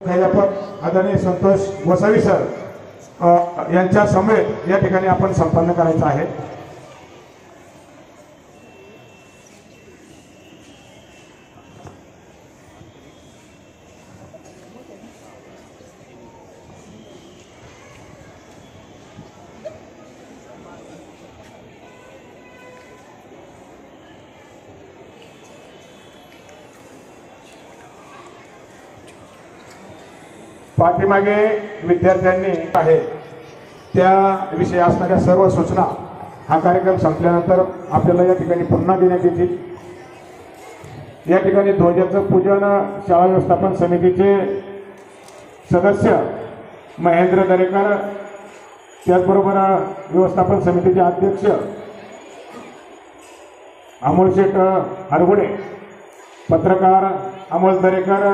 प्राध्यापक आदरणीय संतोष गोसावी सर यांच्या समेत या ठिकाणी आपण संपन्न करायचं आहे। पाठीमागे विद्यार्थ्यांनी आहे त्याविषयी असणाऱ्या सर्व सूचना हा कार्यक्रम संपल्यानंतर आपल्याला या ठिकाणी पुन्हा देण्यात येतील। या ठिकाणी ध्वजाचं पूजन शाळा व्यवस्थापन समितीचे सदस्य महेंद्र दरेकर, त्याचबरोबर व्यवस्थापन समितीचे अध्यक्ष अमोल शेठ हरगुडे, पत्रकार अमोल दरेकर,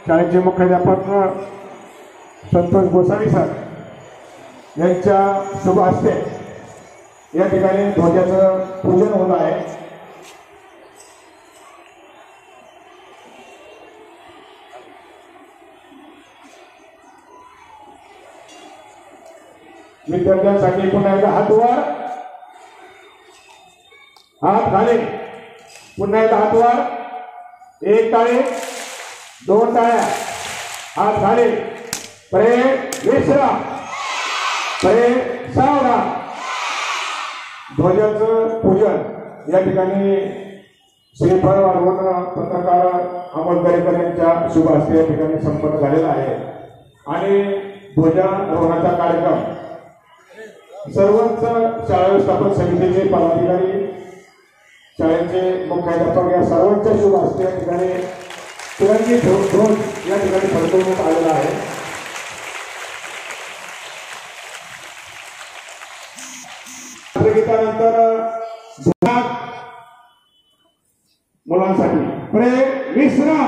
शाळेचे मुख्याध्यापक संतोष गोसावी सर यांच्या शुभ हस्ते या ठिकाणी ध्वजाचं पूजन होत आहे। विद्यार्थ्यांसाठी पुन्हा एकदा हात वर, हात खाली, पुन्हा एकदा हात वर, एक टाळी, दोन टाळ्या, हात खाली, प्रेम विश्राम, प्रेम सावधान। ध्वजाचं पूजन या ठिकाणी श्रीफळ वाढवून पत्रकार अमोल दरेकर यांच्या शुभ हस्ते या ठिकाणी संपन्न झालेला आहे आणि ध्वजारोहणाचा कार्यक्रम सर्वच शाळा व्यवस्थापन समितीचे पदाधिकारी, शाळेचे मुख्याध्यापक या सर्वांच्या शुभ हस्ते या ठिकाणी तिरंगी ध्वज या ठिकाणी फडकवण्यात आलेला आहे। गीतानंतर मुलांसाठी प्रेम विश्राम,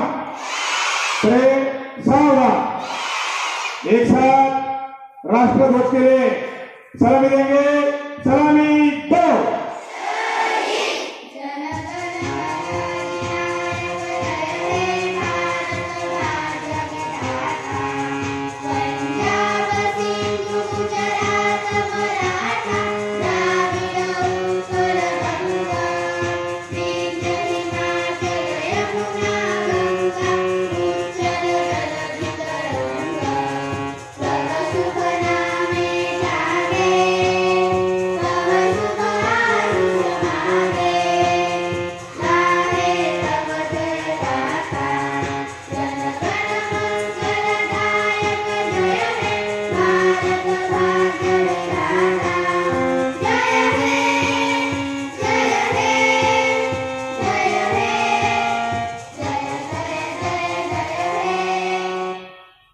प्रेम सावधान, एक साथ राष्ट्रध्वज के लिए सलामी देंगे। सलामी दो।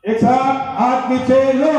एक साथ हाथ नीचे लो।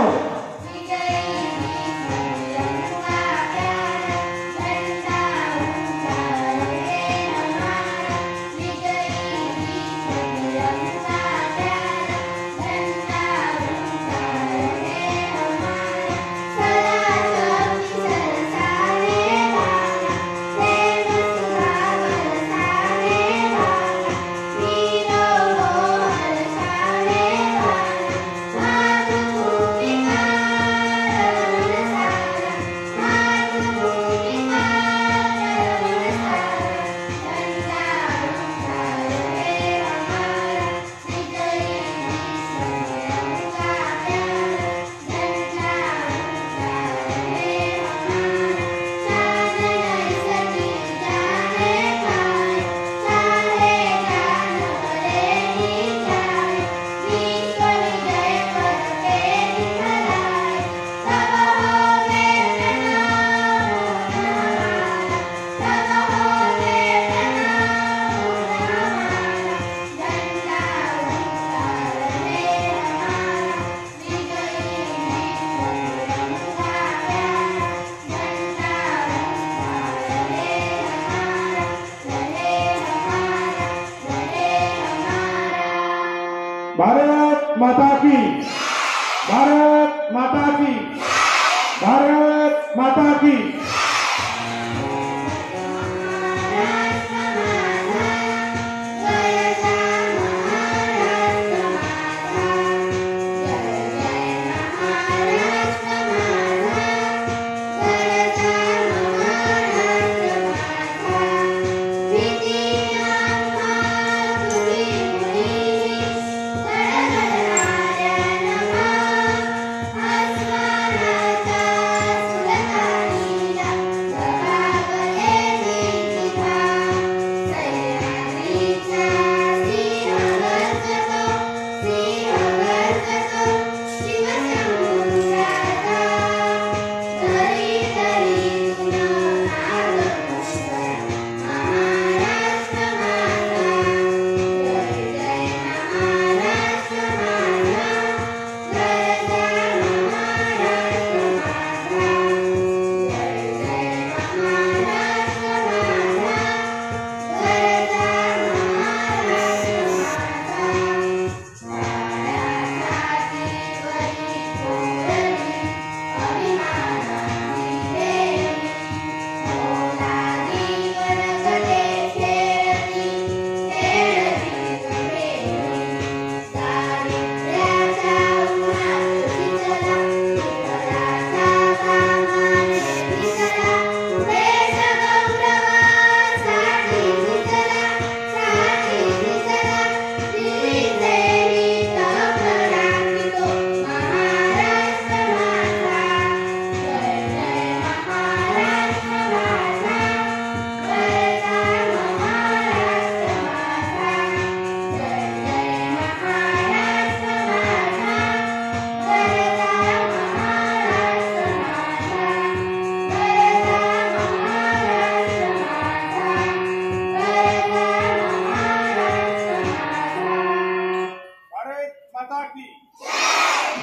भारत माता की, भारत माता की, भारत माता की।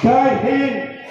जय हिंद.